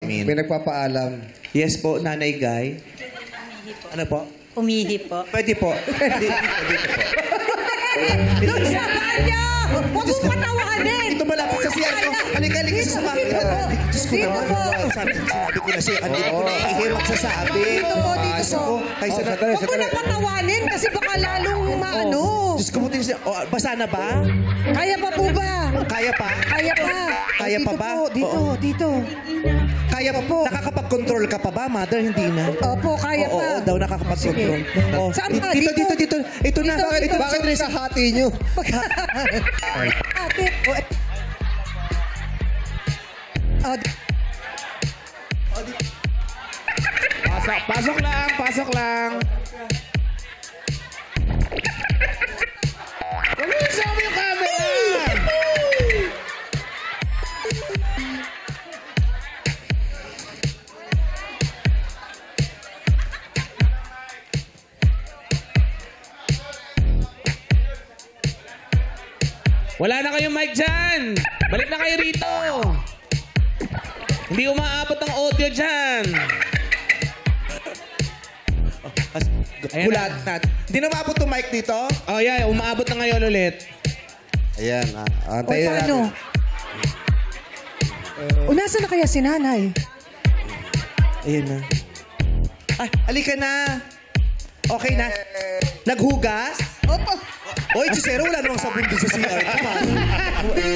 amin. May nagpapaalam. Yes po, Nanay Guy. Ano po? Umihi po. Pwede po. Dito po. Doon sa kanya! Huwag mong patawanin! Dito malapit sa CR ko. Halika sa mga. Diyos ko naman. Sinabi ko na siya. Hindi ko na ihimak sa sabi. Dito po. Kaysa na. Huwag mo na patawanin kasi baka lalong maano. Diyos ko mo din siya. Basa na ba? Kaya pa po ba? Kaya pa? Kaya pa. Kaya pa ba? Dito. Kaya pa po. Nakakapag-control ka pa ba, mother? Hindi na. Opo, kaya pa. Oo, daw nakakapag-control. Oh. Saan ka? Dito. Ito na. Bakit sa hati nyo? Ate. Pasok lang. Huwag mo isama yung camera! Wala na kayong mic dyan! Balik na kayo rito! Hindi umaabot ang audio dyan! Gulat na. Hindi na maabot yung mic dito? Oh yeah, umaabot na ngayon ulit. Ayan. O, Antayin na paano? natin. O, nasa na kaya si nanay? Ayan na. Ay, halika na. Okay na. Naghugas? Opo. Oy, Chisero, wala namang sabon din sa CR.